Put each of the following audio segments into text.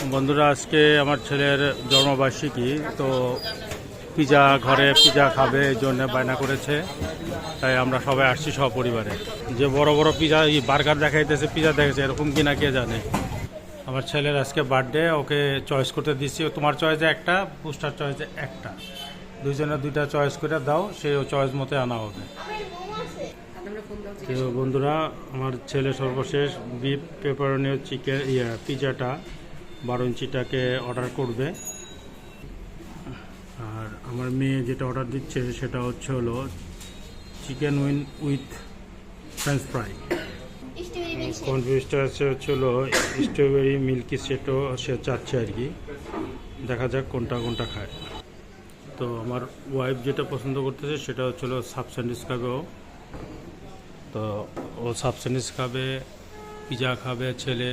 বন্ধুরা, আজকে আমার ছেলের জন্মবার্ষিকী, তো পিজা ঘরে পিজা খাবে এই জন্য বায়না করেছে। তাই আমরা সবাই আসছি সপরিবারে। যে বড় বড় পিজা বার্গার দেখাইতেছে, পিজা দেখেছে, এরকম কিনা কে জানে। আমার ছেলের আজকে বার্থডে, ওকে চয়েস করতে দিচ্ছি। তোমার চয়েসে একটা, পুস্টার চয়েসে একটা, দুইজনে দুইটা চয়েস করে দাও, সেই চয়েস মতো আনা হবে। তো বন্ধুরা, আমার ছেলে সর্বশেষ বিফ পেপারনি চিকেন পিজাটা 12 ইঞ্চিটাকে অর্ডার করবে। আর আমার মেয়ে যেটা অর্ডার দিচ্ছে সেটা হলো chicken wing with French fry. কনফিউজটা হলো স্ট্রবেরি মিল্কি সেটও সে চাচ্ছে আর কি। দেখা যাক কোনটা কোনটা খায়। তো আমার ওয়াইফ যেটা পছন্দ করতেছে সেটা হলো সাব স্যান্ডউইচ খাবে ও। তো ও সাব স্যান্ডউইচ খাবে, পিজা খাবে ছেলে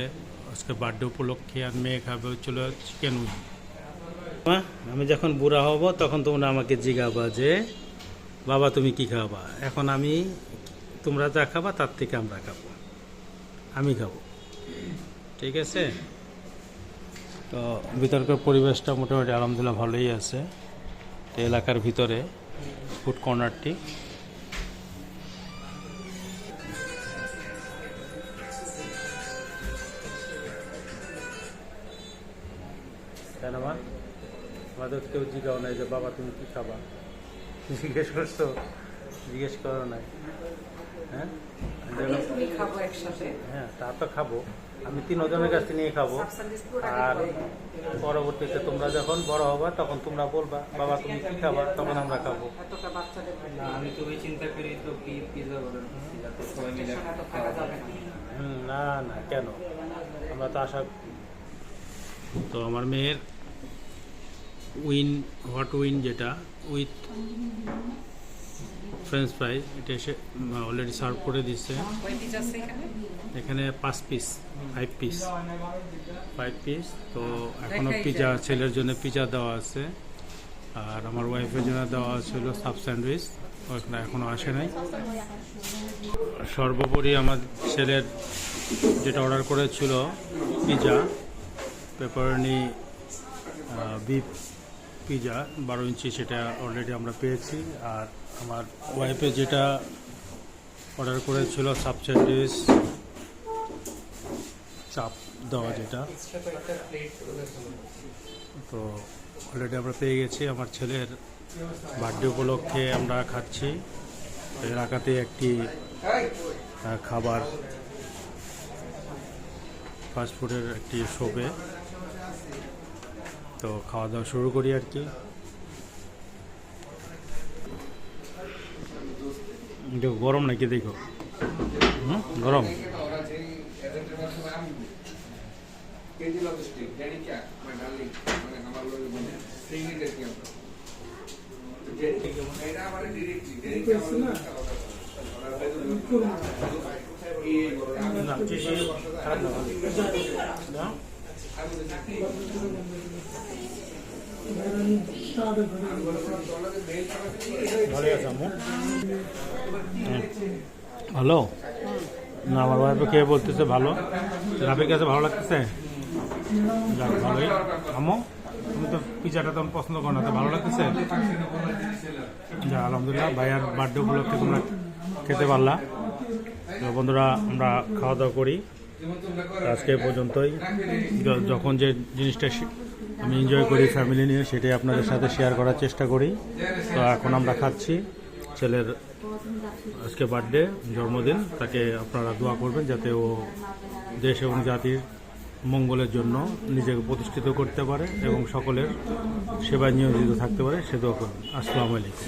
আজকে বার্থডে উপলক্ষে। আর মেয়ে খাবে চিকেন উইং। আমি যখন বুড়া হব তখন তোমরা আমাকে জিজ্ঞাবা যে বাবা তুমি কি খাবা। এখন আমি তোমরা যা খাবা তার থেকে আমরা খাবো, আমি খাবো, ঠিক আছে? তো ভিতরকার পরিবেশটা মোটামুটি আলহামদুলিল্লাহ ভালোই আছে। এলাকার ভিতরে ফুড কর্নারটি। আমাদের কেউ জিজ্ঞাও নাই যে বাবা তুমি কি খাবা, জিজ্ঞেস করছো? জিজ্ঞেস করো নাই? হ্যাঁ হ্যাঁ, তা তো খাবো, আমি 3 জনের কাছ থেকে নিয়ে খাবো। আর পরবর্তীতে তোমরা যখন বড় হবা তখন তোমরা বলবা বাবা তুমি কি খাবা, তখন আমরা খাবো। আমি তো ওই চিন্তা করি তো পিজা সবাই মিলে খাওয়া যাবে না না, কেন? আমরা তো আশা। তো আমার মেয়ের হট উইন যেটা উইথ ফ্রেঞ্চ ফ্রাই, এটা এসে অলরেডি সার্ভ করে দিচ্ছে। এখানে 5 পিস 5 পিস। তো এখনও পিজা, ছেলের জন্য পিজা দেওয়া আছে। আর আমার ওয়াইফের জন্য দেওয়া ছিল সাব স্যান্ডউইচ, ওখানে এখনও আসে নাই। সর্বোপরি আমার ছেলের যেটা অর্ডার করেছিল পিজা পেপারনি বিফ পিজা 12 ইঞ্চি, সেটা অলরেডি আমরা পেয়েছি। আর আমার ওয়াইফে যেটা অর্ডার করেছিল সাব স্যান্ডউইচ চাপ দেওয়া যেটা, তো অলরেডি আমরা পেয়ে গেছি। আমার ছেলের বার্থডে উপলক্ষে আমরা খাচ্ছি এলাকাতে একটি খাবার ফাস্টফুডের একটি শপে। তো খাওয়া দাওয়া শুরু করি আর কি। গরম নাকি দেখো? গরম। হ্যালো, না আমার ওয়াইফে কে বলতেছে ভালো, রাফির কাছে ভালো লাগতেছে। যাক ভালোই। আম্মু তুমি তো পিজাটা তখন পছন্দ করো না, তো ভালো লাগতেছে। যা আলহামদুলিল্লাহ, ভাইয়ার বার্থডে উপলক্ষে তোমরা খেতে পারলা। তো বন্ধুরা, আমরা খাওয়া দাওয়া করি আজকে পর্যন্তই। যখন যে জিনিসটা আমি এনজয় করি ফ্যামিলি নিয়ে, সেটাই আপনাদের সাথে শেয়ার করার চেষ্টা করি। তো এখন আমরা খাচ্ছি। ছেলের আজকে বার্থডে, জন্মদিন, তাকে আপনারা দোয়া করবেন যাতে ও দেশ এবং জাতির মঙ্গলের জন্য নিজেকে প্রতিষ্ঠিত করতে পারে এবং সকলের সেবায় নিয়োজিত থাকতে পারে, সে দোয়া করবেন। আসসালামু আলাইকুম।